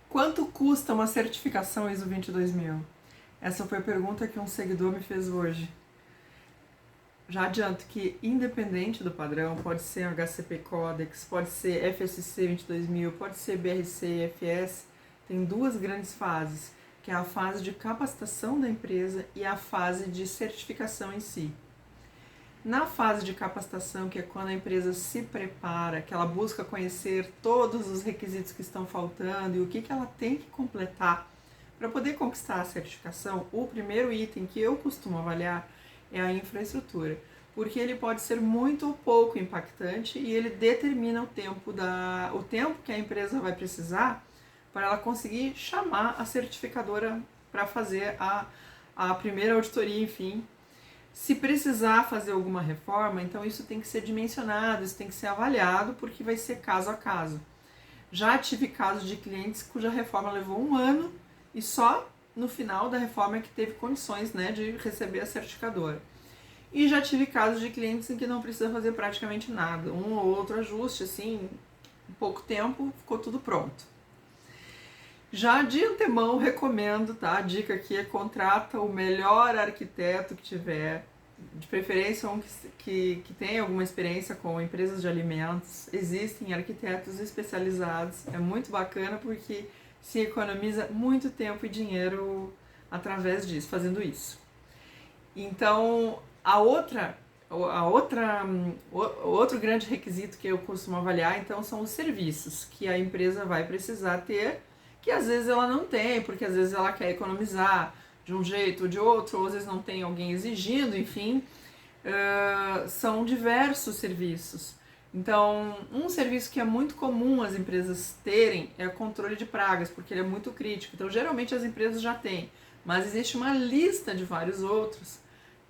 Quanto custa uma certificação ISO 22000? Essa foi a pergunta que um seguidor me fez hoje. Já adianto que, independente do padrão, pode ser HCP Codex, pode ser FSC 22000, pode ser BRC, FS, tem duas grandes fases, que é a fase de capacitação da empresa e a fase de certificação em si. Na fase de capacitação, que é quando a empresa se prepara, que ela busca conhecer todos os requisitos que estão faltando e o que ela tem que completar para poder conquistar a certificação, o primeiro item que eu costumo avaliar é a infraestrutura, porque ele pode ser muito ou pouco impactante e ele determina o tempo que a empresa vai precisar para ela conseguir chamar a certificadora para fazer a primeira auditoria, enfim. Se precisar fazer alguma reforma, então isso tem que ser dimensionado, isso tem que ser avaliado, porque vai ser caso a caso. Já tive casos de clientes cuja reforma levou 1 ano e só no final da reforma é que teve condições, né, de receber a certificadora. E já tive casos de clientes em que não precisa fazer praticamente nada, um ou outro ajuste, assim, em pouco tempo ficou tudo pronto. Já de antemão recomendo, tá? A dica aqui é contrata o melhor arquiteto que tiver, de preferência um que tenha alguma experiência com empresas de alimentos. Existem arquitetos especializados, é muito bacana porque se economiza muito tempo e dinheiro através disso, fazendo isso. Então, outro grande requisito que eu costumo avaliar, então, são os serviços que a empresa vai precisar ter, que às vezes ela não tem, porque às vezes ela quer economizar de um jeito ou de outro, ou às vezes não tem alguém exigindo, enfim, são diversos serviços. Então, um serviço que é muito comum as empresas terem é o controle de pragas, porque ele é muito crítico. Então, geralmente as empresas já têm, mas existe uma lista de vários outros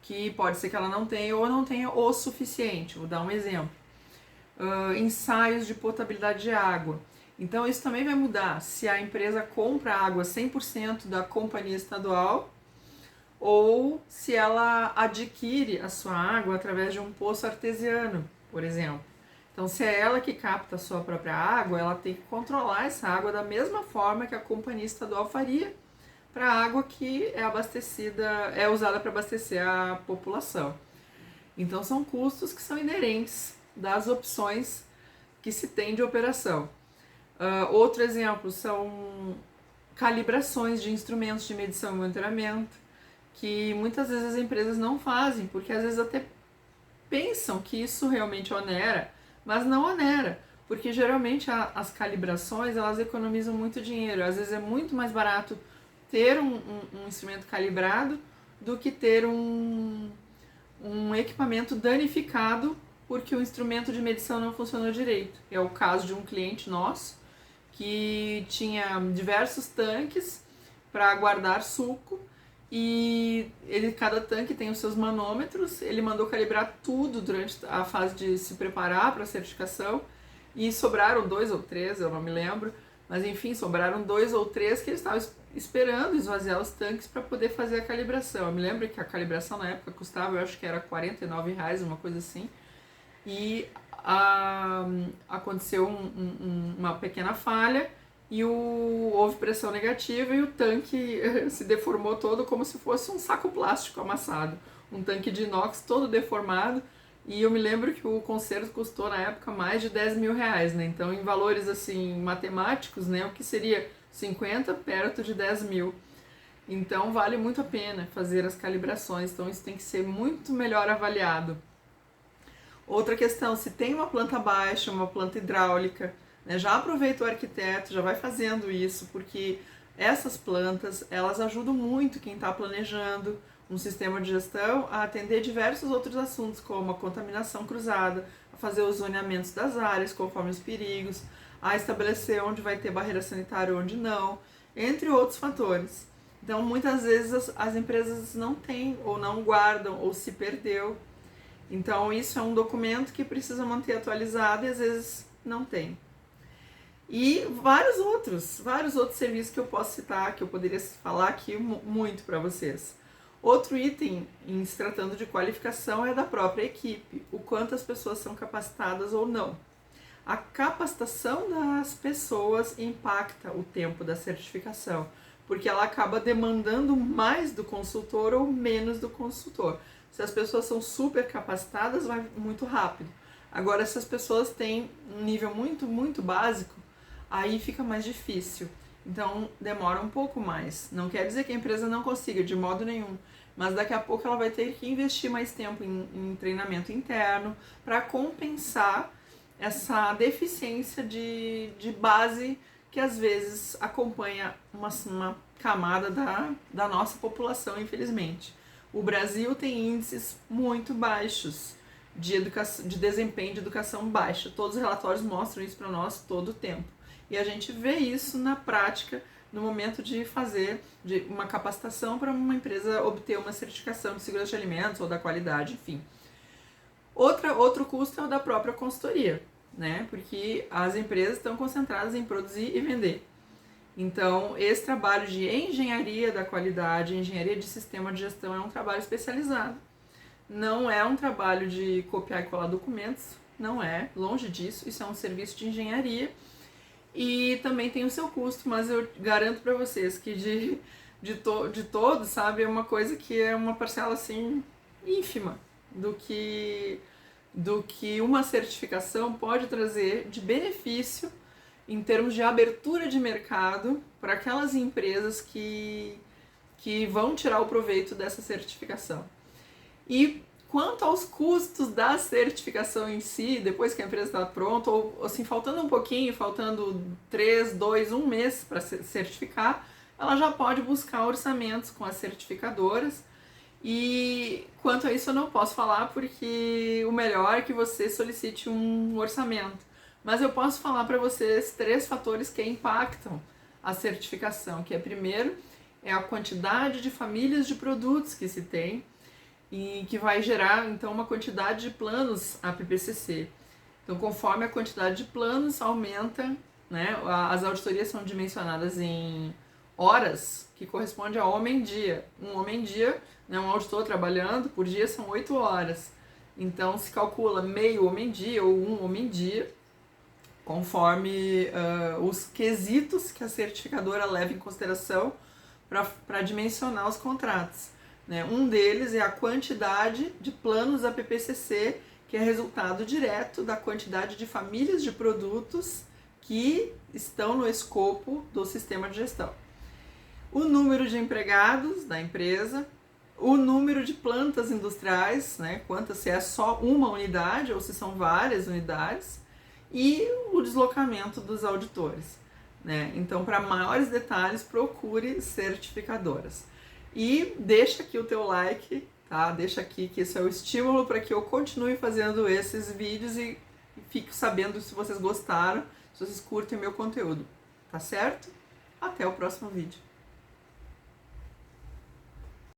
que pode ser que ela não tenha ou não tenha o suficiente. Vou dar um exemplo. Ensaios de potabilidade de água. Então isso também vai mudar se a empresa compra água 100% da companhia estadual ou se ela adquire a sua água através de um poço artesiano, por exemplo. Então, se é ela que capta a sua própria água, ela tem que controlar essa água da mesma forma que a companhia estadual faria para a água que é usada para abastecer a população. Então, são custos que são inerentes das opções que se tem de operação. Outro exemplo são calibrações de instrumentos de medição e monitoramento, que muitas vezes as empresas não fazem, porque às vezes até pensam que isso realmente onera, mas não onera, porque geralmente as calibrações elas economizam muito dinheiro. Às vezes é muito mais barato ter um instrumento calibrado do que ter um equipamento danificado porque o instrumento de medição não funcionou direito. É o caso de um cliente nosso que tinha diversos tanques para guardar suco e cada tanque tem os seus manômetros. Ele mandou calibrar tudo durante a fase de se preparar para a certificação e sobraram 2 ou 3, eu não me lembro, mas enfim, sobraram 2 ou 3 que ele estava esperando esvaziar os tanques para poder fazer a calibração. Eu me lembro que a calibração na época custava, eu acho que era R$49, uma coisa assim, e aconteceu uma pequena falha e houve pressão negativa e o tanque se deformou todo como se fosse um saco plástico amassado, um tanque de inox todo deformado. E eu me lembro que o conserto custou na época mais de R$10.000, né? Então, em valores assim matemáticos, né, o que seria 50 perto de 10 mil. Então, vale muito a pena fazer as calibrações. Então, isso tem que ser muito melhor avaliado. Outra questão, se tem uma planta baixa, uma planta hidráulica, né, já aproveita o arquiteto, já vai fazendo isso, porque essas plantas, elas ajudam muito quem está planejando um sistema de gestão a atender diversos outros assuntos, como a contaminação cruzada, a fazer os zoneamentos das áreas conforme os perigos, a estabelecer onde vai ter barreira sanitária e onde não, entre outros fatores. Então, muitas vezes as empresas não têm, ou não guardam, ou se perdeu. Então, isso é um documento que precisa manter atualizado e às vezes não tem. E vários outros serviços que eu posso citar, que eu poderia falar aqui muito para vocês. Outro item, em se tratando de qualificação, é da própria equipe, o quanto as pessoas são capacitadas ou não. a capacitação das pessoas impacta o tempo da certificação, porque ela acaba demandando mais do consultor ou menos do consultor. Se as pessoas são super capacitadas, vai muito rápido. Agora, se as pessoas têm um nível muito básico, aí fica mais difícil. Então, demora um pouco mais. Não quer dizer que a empresa não consiga, de modo nenhum. Mas daqui a pouco ela vai ter que investir mais tempo em treinamento interno para compensar essa deficiência de base que às vezes acompanha uma camada da nossa população, infelizmente. O Brasil tem índices muito baixos de desempenho de educação baixa. Todos os relatórios mostram isso para nós todo o tempo. E a gente vê isso na prática no momento de fazer uma capacitação para uma empresa obter uma certificação de segurança de alimentos ou da qualidade, enfim. Outro custo é o da própria consultoria, né? Porque as empresas estão concentradas em produzir e vender. Então, esse trabalho de engenharia da qualidade, engenharia de sistema de gestão é um trabalho especializado. Não é um trabalho de copiar e colar documentos, não é, longe disso, isso é um serviço de engenharia e também tem o seu custo, mas eu garanto para vocês que de todos, sabe, é uma coisa que é uma parcela assim ínfima do que uma certificação pode trazer de benefício em termos de abertura de mercado para aquelas empresas que vão tirar o proveito dessa certificação. E quanto aos custos da certificação em si, depois que a empresa está pronta, ou assim, faltando um pouquinho, faltando 3, 2, 1 mês para certificar, ela já pode buscar orçamentos com as certificadoras. E quanto a isso eu não posso falar porque o melhor é que você solicite um orçamento. Mas eu posso falar para vocês 3 fatores que impactam a certificação, que é primeiro, é a quantidade de famílias de produtos que se tem e que vai gerar então uma quantidade de planos a PPCC. Então, conforme a quantidade de planos aumenta, né, as auditorias são dimensionadas em horas, que corresponde a homem-dia. Um homem-dia, né, um auditor trabalhando por dia são 8 horas. Então, se calcula meio homem-dia ou um homem-dia, conforme os quesitos que a certificadora leva em consideração para dimensionar os contratos. Né? Um deles é a quantidade de planos da PPCC, que é resultado direto da quantidade de famílias de produtos que estão no escopo do sistema de gestão. O número de empregados da empresa, o número de plantas industriais, né? Quantas, se é só uma unidade ou se são várias unidades, e o deslocamento dos auditores. Né? Então, para maiores detalhes, procure certificadoras. E deixa aqui o teu like, tá? Deixa aqui que esse é o estímulo para que eu continue fazendo esses vídeos e fique sabendo se vocês gostaram, se vocês curtem o meu conteúdo. Tá certo? Até o próximo vídeo.